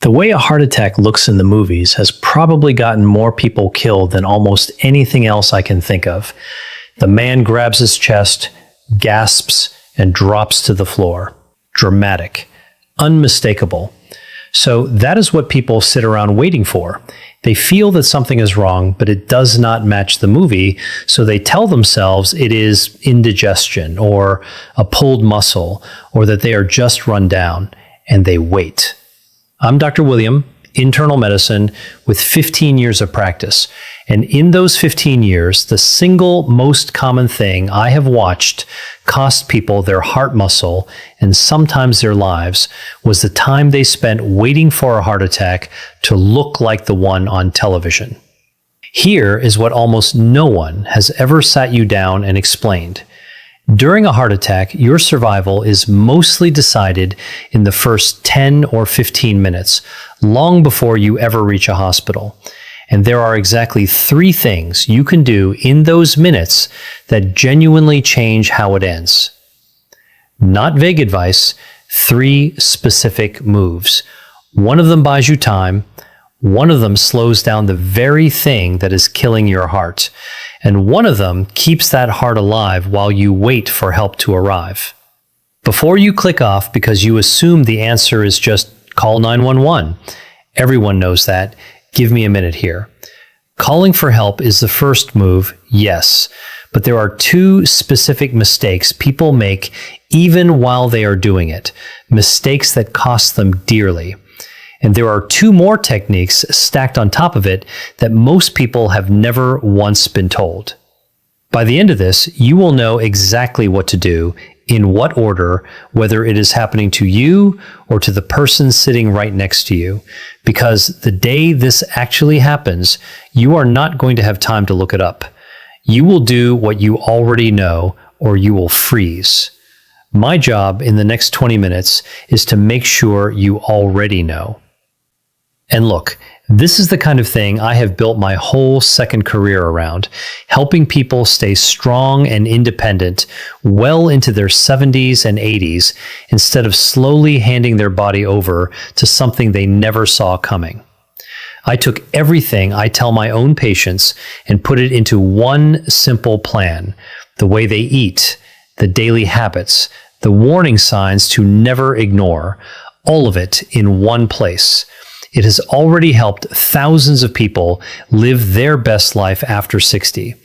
The way a heart attack looks in the movies has probably gotten more people killed than almost anything else I can think of. The man grabs his chest, gasps, and drops to the floor. Dramatic. Unmistakable. So that is what people sit around waiting for. They feel that something is wrong, but it does not match the movie, so they tell themselves it is indigestion or a pulled muscle or that they are just run down, and they wait. I'm Dr. William, internal medicine with 15 years of practice. And in those 15 years, the single most common thing I have watched cost people their heart muscle and sometimes their lives was the time they spent waiting for a heart attack to look like the one on television. Here is what almost no one has ever sat you down and explained. During a heart attack, your survival is mostly decided in the first 10 or 15 minutes, long before you ever reach a hospital. And there are exactly 3 things you can do in those minutes that genuinely change how it ends. Not vague advice, 3 specific moves. One of them buys you time. One of them slows down the very thing that is killing your heart. And one of them keeps that heart alive while you wait for help to arrive. Before you click off because you assume the answer is just call 911, everyone knows that. Give me a minute here. Calling for help is the first move, yes, but there are 2 specific mistakes people make even while they are doing it, mistakes that cost them dearly. And there are 2 more techniques stacked on top of it that most people have never once been told. By the end of this, you will know exactly what to do, in what order, whether it is happening to you or to the person sitting right next to you. Because the day this actually happens, you are not going to have time to look it up. You will do what you already know, or you will freeze. My job in the next 20 minutes is to make sure you already know. And look, this is the kind of thing I have built my whole second career around, helping people stay strong and independent well into their 70s and 80s instead of slowly handing their body over to something they never saw coming. I took everything I tell my own patients and put it into one simple plan: the way they eat, the daily habits, the warning signs to never ignore, all of it in one place. It has already helped thousands of people live their best life after 60.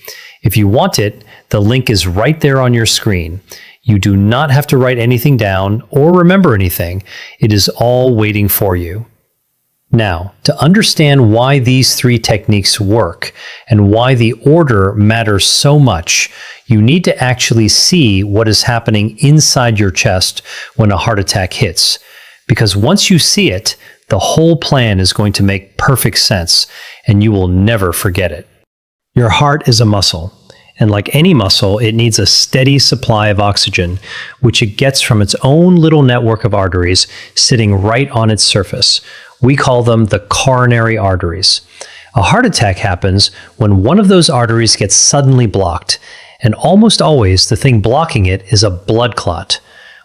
If you want it, the link is right there on your screen. You do not have to write anything down or remember anything. It is all waiting for you. Now, to understand why these 3 techniques work and why the order matters so much, you need to actually see what is happening inside your chest when a heart attack hits. Because once you see it, the whole plan is going to make perfect sense, and you will never forget it. Your heart is a muscle, and like any muscle, it needs a steady supply of oxygen, which it gets from its own little network of arteries sitting right on its surface. We call them the coronary arteries. A heart attack happens when one of those arteries gets suddenly blocked, and almost always the thing blocking it is a blood clot.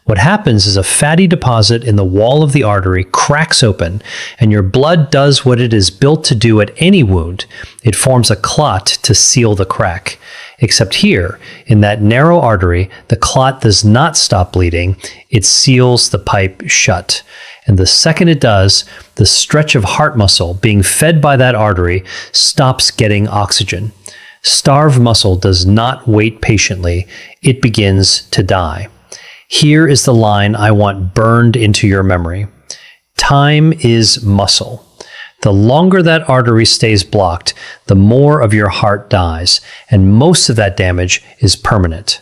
What happens is a fatty deposit in the wall of the artery cracks open, and your blood does what it is built to do at any wound. It forms a clot to seal the crack. Except here, in that narrow artery, the clot does not stop bleeding. It seals the pipe shut. And the second it does, the stretch of heart muscle being fed by that artery stops getting oxygen. Starved muscle does not wait patiently. It begins to die. Here is the line I want burned into your memory. Time is muscle. The longer that artery stays blocked, the more of your heart dies, and most of that damage is permanent.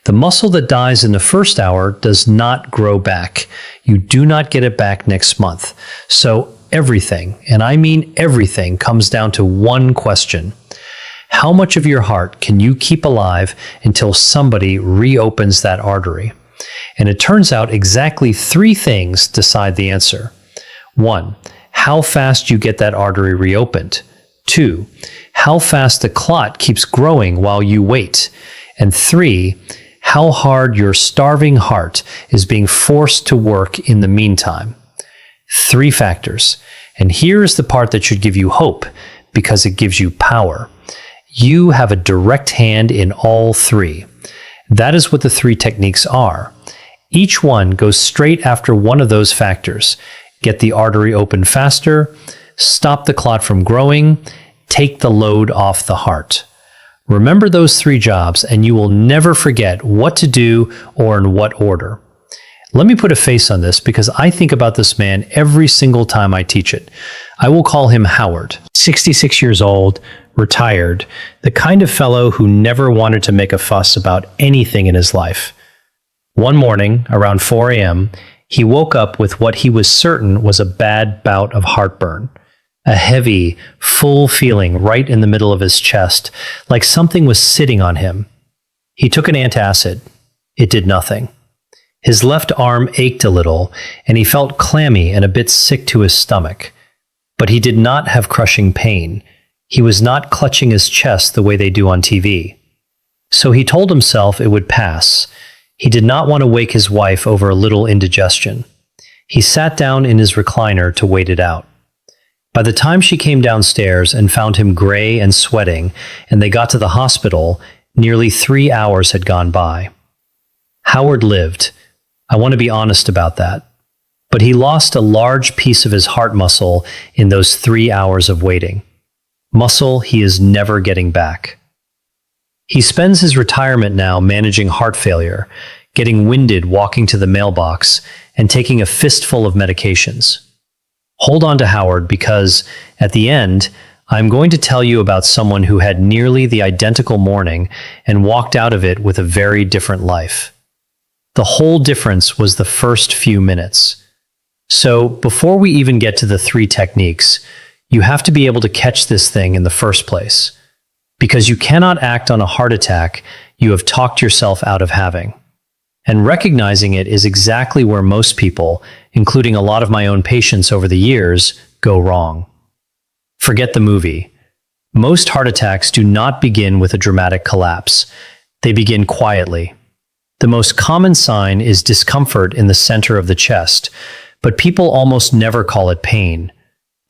The muscle that dies in the first hour does not grow back. You do not get it back next month. So everything, and I mean everything, comes down to one question. How much of your heart can you keep alive until somebody reopens that artery? And it turns out exactly 3 things decide the answer. 1, how fast you get that artery reopened. 2, how fast the clot keeps growing while you wait. And 3, how hard your starving heart is being forced to work in the meantime. 3 factors. And here's the part that should give you hope, because it gives you power. You have a direct hand in all 3. That is what the 3 techniques are. Each one goes straight after one of those factors. Get the artery open faster, stop the clot from growing, take the load off the heart. Remember those 3 jobs and you will never forget what to do or in what order. Let me put a face on this because I think about this man every single time I teach it. I will call him Howard, 66 years old, retired, the kind of fellow who never wanted to make a fuss about anything in his life. One morning, around 4 a.m., he woke up with what he was certain was a bad bout of heartburn. A heavy, full feeling right in the middle of his chest, like something was sitting on him. He took an antacid. It did nothing. His left arm ached a little, and he felt clammy and a bit sick to his stomach. But he did not have crushing pain. He was not clutching his chest the way they do on TV. So he told himself it would pass. He did not want to wake his wife over a little indigestion. He sat down in his recliner to wait it out. By the time she came downstairs and found him gray and sweating, and they got to the hospital, nearly 3 hours had gone by. Howard lived. I want to be honest about that. But he lost a large piece of his heart muscle in those 3 hours of waiting. Muscle he is never getting back. He spends his retirement now managing heart failure, getting winded walking to the mailbox, and taking a fistful of medications. Hold on to Howard because, at the end, I'm going to tell you about someone who had nearly the identical morning and walked out of it with a very different life. The whole difference was the first few minutes. So, before we even get to the 3 techniques, you have to be able to catch this thing in the first place. Because you cannot act on a heart attack you have talked yourself out of having. And recognizing it is exactly where most people, including a lot of my own patients over the years, go wrong. Forget the movie. Most heart attacks do not begin with a dramatic collapse. They begin quietly. The most common sign is discomfort in the center of the chest, but people almost never call it pain.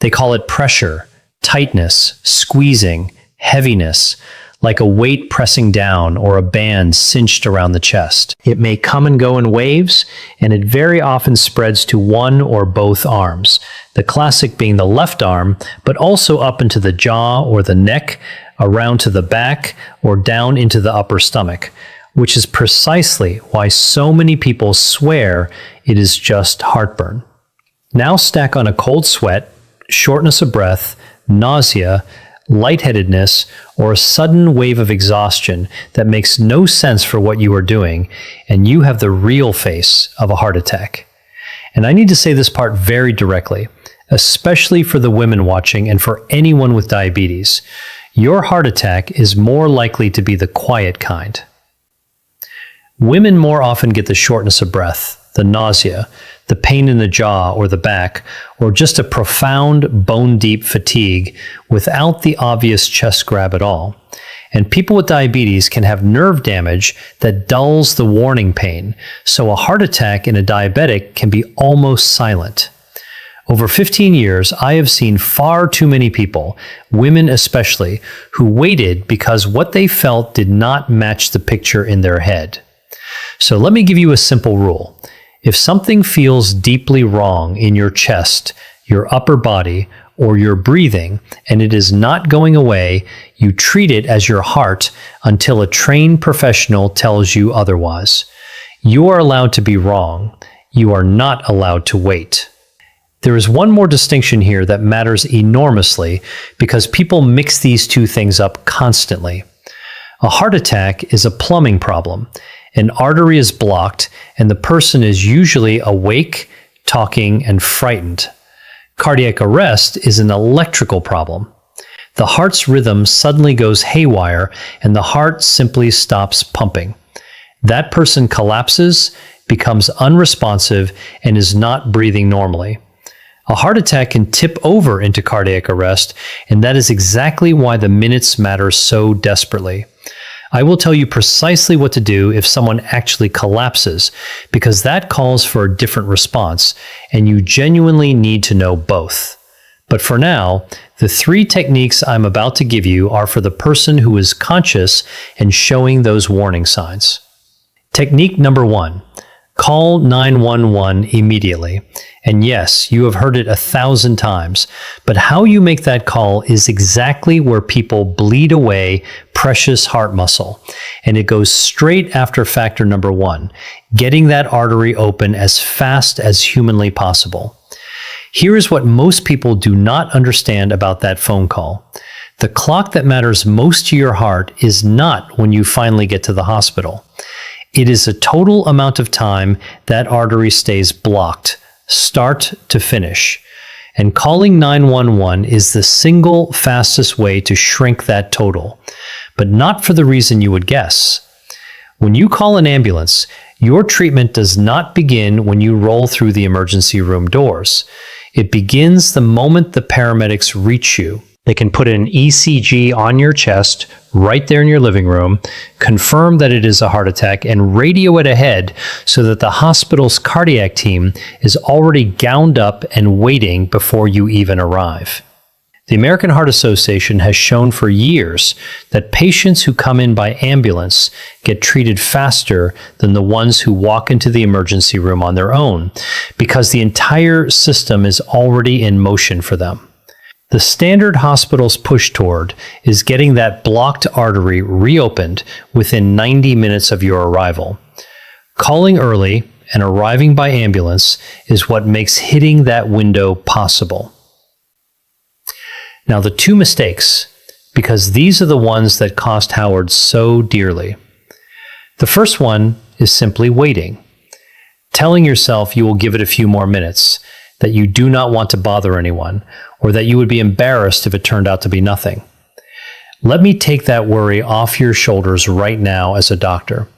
They call it pressure, tightness, squeezing, heaviness, like a weight pressing down or a band cinched around the chest. It may come and go in waves, and it very often spreads to one or both arms, the classic being the left arm, but also up into the jaw or the neck, around to the back, or down into the upper stomach, which is precisely why so many people swear it is just heartburn. Now stack on a cold sweat, shortness of breath, nausea, lightheadedness, or a sudden wave of exhaustion that makes no sense for what you are doing, and you have the real face of a heart attack. And I need to say this part very directly, especially for the women watching and for anyone with diabetes. Your heart attack is more likely to be the quiet kind. Women more often get the shortness of breath, the nausea, the pain in the jaw or the back, or just a profound bone-deep fatigue without the obvious chest grab at all. And people with diabetes can have nerve damage that dulls the warning pain, so a heart attack in a diabetic can be almost silent. Over 15 years, I have seen far too many people, women especially, who waited because what they felt did not match the picture in their head. So let me give you a simple rule. If something feels deeply wrong in your chest, your upper body, or your breathing, and it is not going away, you treat it as your heart until a trained professional tells you otherwise. You are allowed to be wrong. You are not allowed to wait. There is one more distinction here that matters enormously because people mix these 2 things up constantly. A heart attack is a plumbing problem. An artery is blocked, and the person is usually awake, talking, and frightened. Cardiac arrest is an electrical problem. The heart's rhythm suddenly goes haywire, and the heart simply stops pumping. That person collapses, becomes unresponsive, and is not breathing normally. A heart attack can tip over into cardiac arrest, and that is exactly why the minutes matter so desperately. I will tell you precisely what to do if someone actually collapses, because that calls for a different response, and you genuinely need to know both. But for now, the 3 techniques I'm about to give you are for the person who is conscious and showing those warning signs. Technique number 1. Call 911 immediately. And yes, you have heard it 1,000 times, but how you make that call is exactly where people bleed away precious heart muscle. And it goes straight after factor number 1, getting that artery open as fast as humanly possible. Here is what most people do not understand about that phone call. The clock that matters most to your heart is not when you finally get to the hospital. It is a total amount of time that artery stays blocked, start to finish. And calling 911 is the single fastest way to shrink that total, but not for the reason you would guess. When you call an ambulance, your treatment does not begin when you roll through the emergency room doors. It begins the moment the paramedics reach you. They can put an ECG on your chest right there in your living room, confirm that it is a heart attack, and radio it ahead so that the hospital's cardiac team is already gowned up and waiting before you even arrive. The American Heart Association has shown for years that patients who come in by ambulance get treated faster than the ones who walk into the emergency room on their own, because the entire system is already in motion for them. The standard hospital's push toward is getting that blocked artery reopened within 90 minutes of your arrival. Calling early and arriving by ambulance is what makes hitting that window possible. Now, the 2 mistakes, because these are the ones that cost Howard so dearly. The first one is simply waiting, telling yourself you will give it a few more minutes, that you do not want to bother anyone, or that you would be embarrassed if it turned out to be nothing. Let me take that worry off your shoulders right now as a doctor.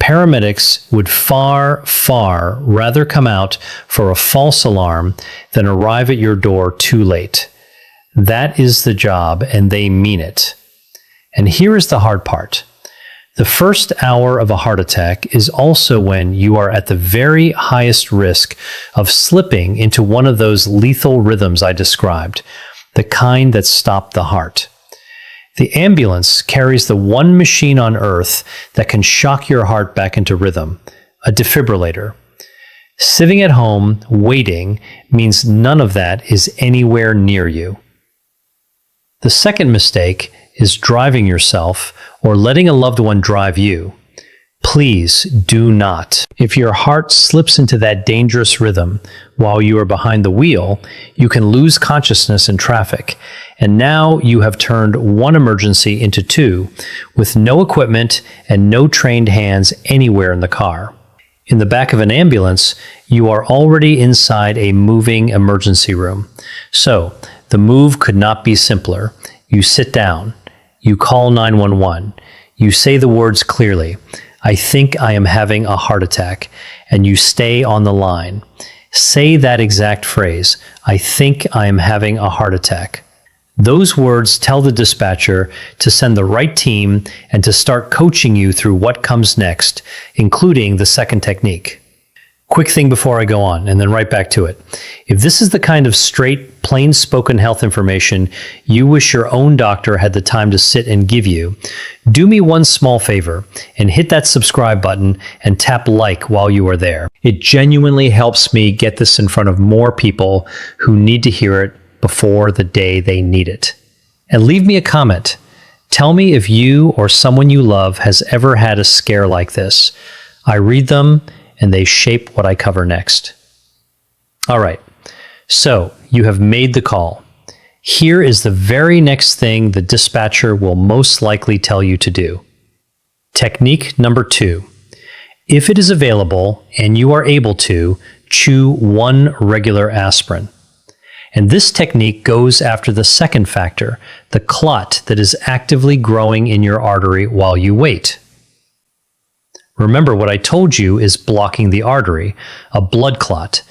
Paramedics would far, far rather come out for a false alarm than arrive at your door too late. That is the job, and they mean it. And here is the hard part. The first hour of a heart attack is also when you are at the very highest risk of slipping into one of those lethal rhythms I described, the kind that stop the heart. The ambulance carries the one machine on earth that can shock your heart back into rhythm, a defibrillator. Sitting at home, waiting, means none of that is anywhere near you. The second mistake is driving yourself or letting a loved one drive you. Please do not. If your heart slips into that dangerous rhythm while you are behind the wheel, you can lose consciousness in traffic. And now you have turned one emergency into 2, with no equipment and no trained hands anywhere in the car. In the back of an ambulance, you are already inside a moving emergency room. So, the move could not be simpler. You sit down. You call 911. You say the words clearly. I think I am having a heart attack. And you stay on the line. Say that exact phrase. I think I am having a heart attack. Those words tell the dispatcher to send the right team and to start coaching you through what comes next, including the second technique. Quick thing before I go on, and then right back to it. If this is the kind of straight, plain-spoken health information you wish your own doctor had the time to sit and give you, do me one small favor and hit that subscribe button and tap like while you are there. It genuinely helps me get this in front of more people who need to hear it before the day they need it. And leave me a comment. Tell me if you or someone you love has ever had a scare like this. I read them, and they shape what I cover next. All right, so you have made the call. Here is the very next thing the dispatcher will most likely tell you to do. Technique number 2. If it is available and you are able to, chew 1 regular aspirin. And this technique goes after the second factor, the clot that is actively growing in your artery while you wait. Remember, what I told you is blocking the artery, a blood clot.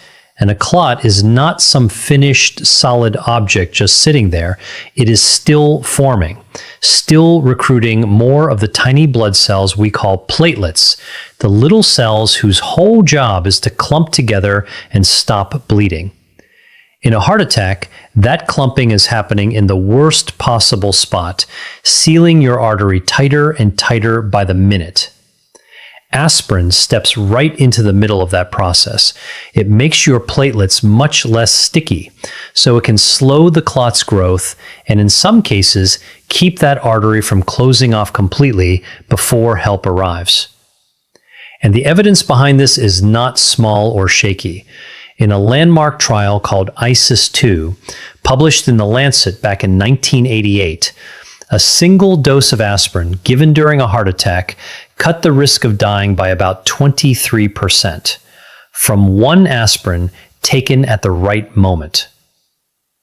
And a clot is not some finished solid object just sitting there. It is still forming, still recruiting more of the tiny blood cells we call platelets, the little cells whose whole job is to clump together and stop bleeding. In a heart attack, that clumping is happening in the worst possible spot, sealing your artery tighter and tighter by the minute. Aspirin steps right into the middle of that process. It makes your platelets much less sticky, so it can slow the clot's growth and in some cases keep that artery from closing off completely before help arrives. And the evidence behind this is not small or shaky. In a landmark trial called ISIS-2, published in The Lancet back in 1988, a single dose of aspirin given during a heart attack cut the risk of dying by about 23% from one aspirin taken at the right moment.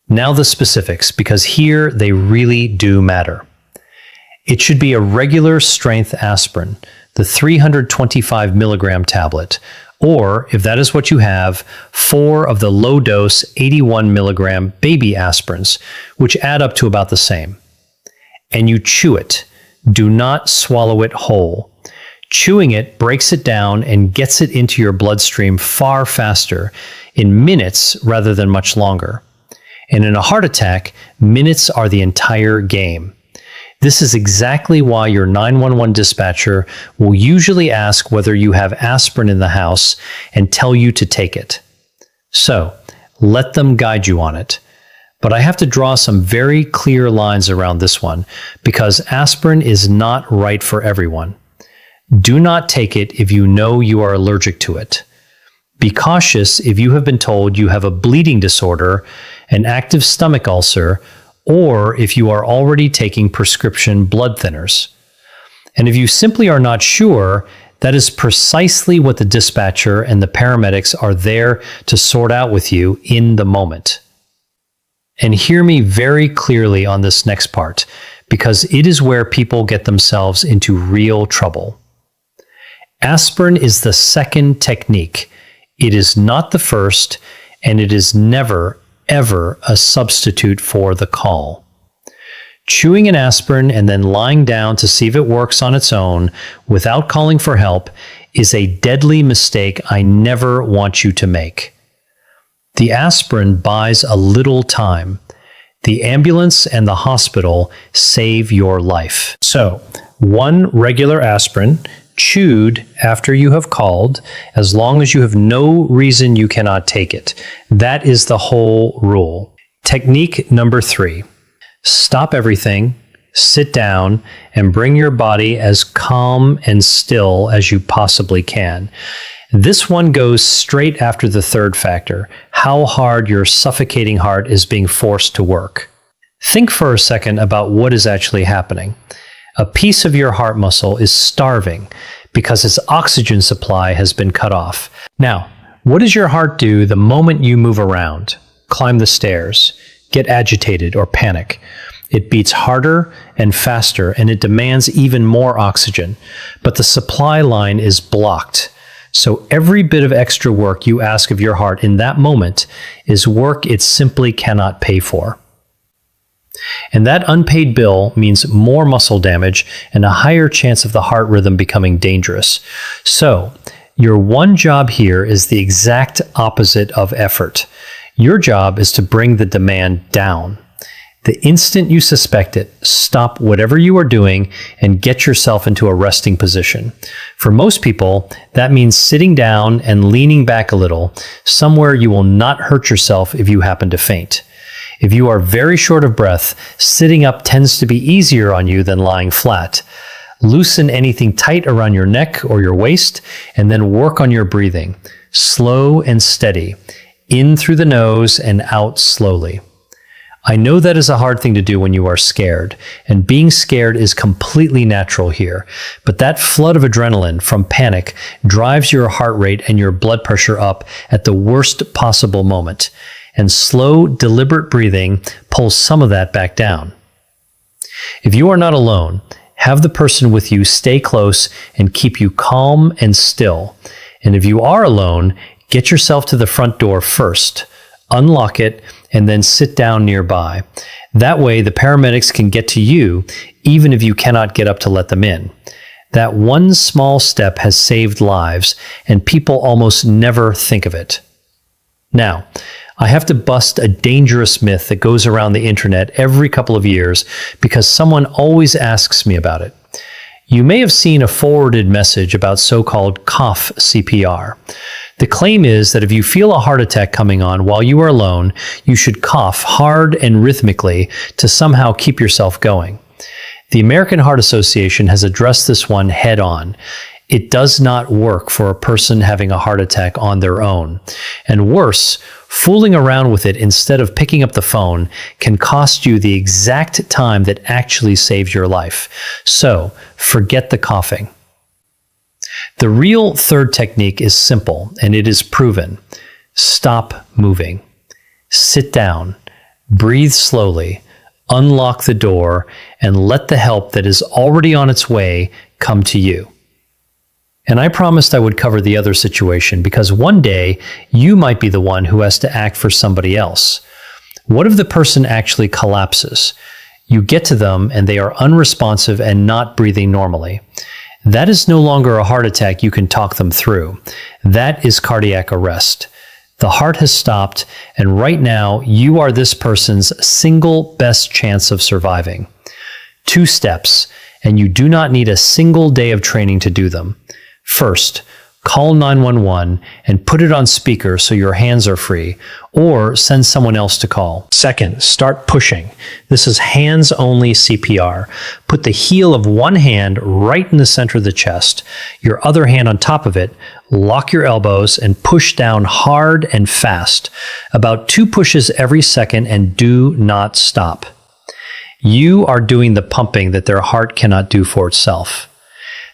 Now the specifics, because here they really do matter. It should be a regular strength aspirin, the 325 milligram tablet, or, if that is what you have, 4 of the low-dose 81 milligram baby aspirins, which add up to about the same. And you chew it. Do not swallow it whole. Chewing it breaks it down and gets it into your bloodstream far faster, in minutes rather than much longer. And in a heart attack, minutes are the entire game. This is exactly why your 911 dispatcher will usually ask whether you have aspirin in the house and tell you to take it. So, let them guide you on it. But I have to draw some very clear lines around this one, because aspirin is not right for everyone. Do not take it if you know you are allergic to it. Be cautious if you have been told you have a bleeding disorder, an active stomach ulcer, or if you are already taking prescription blood thinners. And if you simply are not sure, that is precisely what the dispatcher and the paramedics are there to sort out with you in the moment. And hear me very clearly on this next part, because it is where people get themselves into real trouble. Aspirin is the second technique. It is not the first, and it is never, ever a substitute for the call. Chewing an aspirin and then lying down to see if it works on its own without calling for help is a deadly mistake I never want you to make. The aspirin buys a little time. The ambulance and the hospital save your life. So, 1 regular aspirin, chewed after you have called, as long as you have no reason you cannot take it. That is the whole rule. Technique number 3. Stop everything, sit down, and bring your body as calm and still as you possibly can. This one goes straight after the third factor, how hard your suffocating heart is being forced to work. Think for a second about what is actually happening. A piece of your heart muscle is starving because its oxygen supply has been cut off. Now, what does your heart do the moment you move around, climb the stairs, get agitated, or panic? It beats harder and faster, and it demands even more oxygen. But the supply line is blocked. So every bit of extra work you ask of your heart in that moment is work it simply cannot pay for. And that unpaid bill means more muscle damage and a higher chance of the heart rhythm becoming dangerous. So, your one job here is the exact opposite of effort. Your job is to bring the demand down. The instant you suspect it, stop whatever you are doing and get yourself into a resting position. For most people, that means sitting down and leaning back a little, somewhere you will not hurt yourself if you happen to faint. If you are very short of breath, sitting up tends to be easier on you than lying flat. Loosen anything tight around your neck or your waist, and then work on your breathing. Slow and steady, in through the nose and out slowly. I know that is a hard thing to do when you are scared, and being scared is completely natural here, but that flood of adrenaline from panic drives your heart rate and your blood pressure up at the worst possible moment, and slow, deliberate breathing pulls some of that back down. If you are not alone, have the person with you stay close and keep you calm and still, and if you are alone, Get yourself to the front door first, unlock it, and then sit down nearby. That way, the paramedics can get to you even if you cannot get up to let them in. That one small step has saved lives, and people almost never think of it. Now, I have to bust a dangerous myth that goes around the internet every couple of years because someone always asks me about it. You may have seen a forwarded message about so-called cough CPR. The claim is that if you feel a heart attack coming on while you are alone, you should cough hard and rhythmically to somehow keep yourself going. The American Heart Association has addressed this one head on. It does not work for a person having a heart attack on their own. And worse, fooling around with it instead of picking up the phone can cost you the exact time that actually saves your life. So, forget the coughing. The real third technique is simple, and it is proven. Stop moving. Sit down. Breathe slowly. Unlock the door, and let the help that is already on its way come to you. And I promised I would cover the other situation because one day you might be the one who has to act for somebody else. What if the person actually collapses? You get to them and they are unresponsive and not breathing normally. That is no longer a heart attack you can talk them through. That is cardiac arrest. The heart has stopped, and right now you are this person's single best chance of surviving. 2 steps, and you do not need a single day of training to do them. First, call 911 and put it on speaker so your hands are free, or send someone else to call. Second, start pushing. This is hands-only CPR. Put the heel of one hand right in the center of the chest, your other hand on top of it, lock your elbows, and push down hard and fast. About 2 pushes every second, and do not stop. You are doing the pumping that their heart cannot do for itself.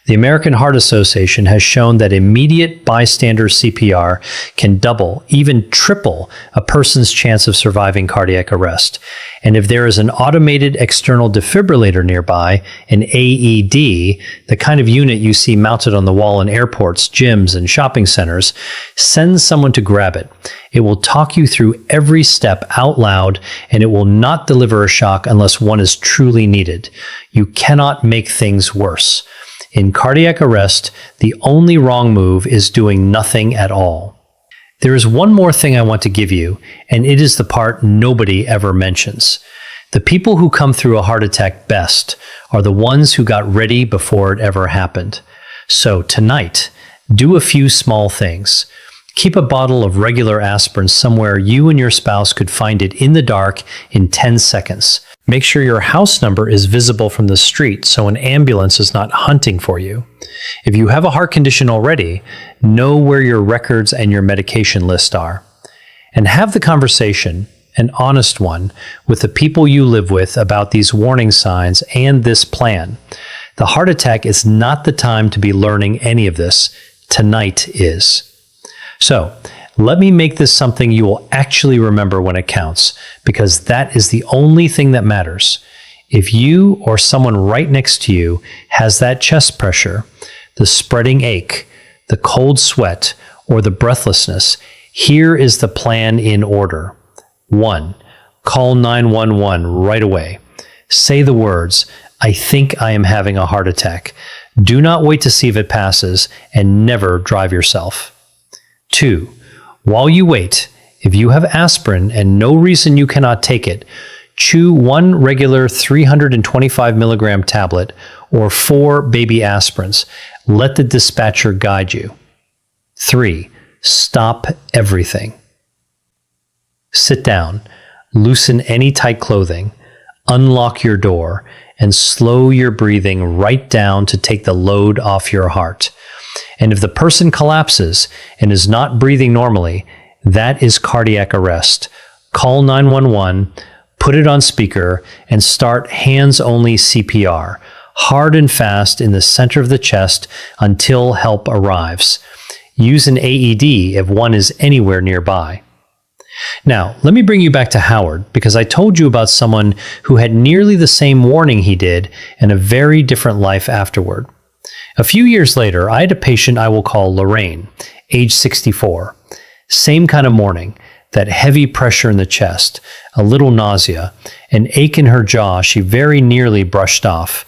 The American Heart Association has shown that immediate bystander CPR can double, even triple, a person's chance of surviving cardiac arrest. And if there is an automated external defibrillator nearby, an AED, the kind of unit you see mounted on the wall in airports, gyms, and shopping centers, send someone to grab it. It will talk you through every step out loud, and it will not deliver a shock unless one is truly needed. You cannot make things worse. In cardiac arrest, the only wrong move is doing nothing at all. There is one more thing I want to give you, and it is the part nobody ever mentions. The people who come through a heart attack best are the ones who got ready before it ever happened. So tonight, do a few small things. Keep a bottle of regular aspirin somewhere you and your spouse could find it in the dark in 10 seconds. Make sure your house number is visible from the street so an ambulance is not hunting for you. If you have a heart condition already, know where your records and your medication list are. And have the conversation, an honest one, with the people you live with about these warning signs and this plan. The heart attack is not the time to be learning any of this. Tonight is. So, let me make this something you will actually remember when it counts, because that is the only thing that matters. If you or someone right next to you has that chest pressure, the spreading ache, the cold sweat, or the breathlessness, here is the plan in order. 1. Call 911 right away. Say the words, "I think I am having a heart attack." Do not wait to see if it passes, and never drive yourself. 2. While you wait, if you have aspirin and no reason you cannot take it, chew 1 regular 325 milligram tablet or 4 baby aspirins. Let the dispatcher guide you. 3. Stop everything. Sit down, loosen any tight clothing, unlock your door, and slow your breathing right down to take the load off your heart. And if the person collapses and is not breathing normally, that is cardiac arrest. Call 911, put it on speaker, and start hands-only CPR, hard and fast in the center of the chest until help arrives. Use an AED if one is anywhere nearby. Now, let me bring you back to Howard, because I told you about someone who had nearly the same warning he did and a very different life afterward. A few years later, I had a patient I will call Lorraine, age 64. Same kind of morning, that heavy pressure in the chest, a little nausea, an ache in her jaw she very nearly brushed off.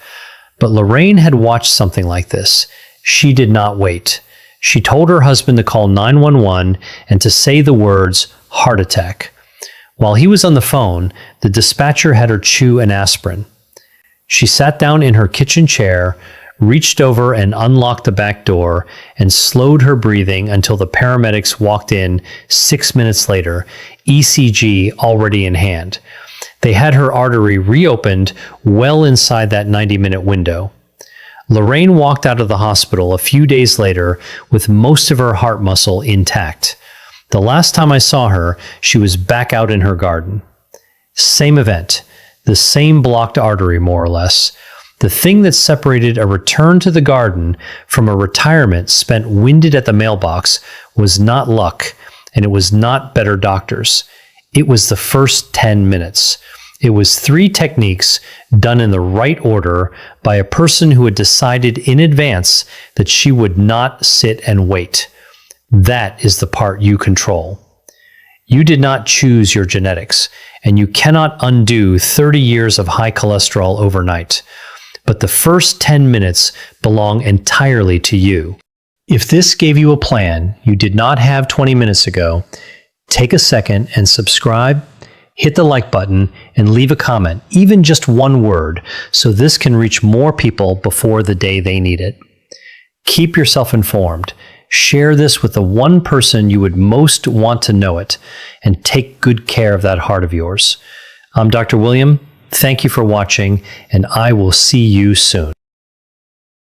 But Lorraine had watched something like this. She did not wait. She told her husband to call 911 and to say the words, heart attack. While he was on the phone, the dispatcher had her chew an aspirin. She sat down in her kitchen chair, reached over and unlocked the back door, and slowed her breathing until the paramedics walked in 6 minutes later, ECG already in hand. They had her artery reopened well inside that 90-minute window. Lorraine walked out of the hospital a few days later with most of her heart muscle intact. The last time I saw her, she was back out in her garden. Same event, the same blocked artery more or less. The thing that separated a return to the garden from a retirement spent winded at the mailbox was not luck, and it was not better doctors. It was the first 10 minutes. It was 3 techniques done in the right order by a person who had decided in advance that she would not sit and wait. That is the part you control. You did not choose your genetics, and you cannot undo 30 years of high cholesterol overnight. But the first 10 minutes belong entirely to you. If this gave you a plan you did not have 20 minutes ago, take a second and subscribe, hit the like button, and leave a comment, even just one word, so this can reach more people before the day they need it. Keep yourself informed. Share this with the one person you would most want to know it, and take good care of that heart of yours. I'm Dr. William. Thank you for watching, and I will see you soon.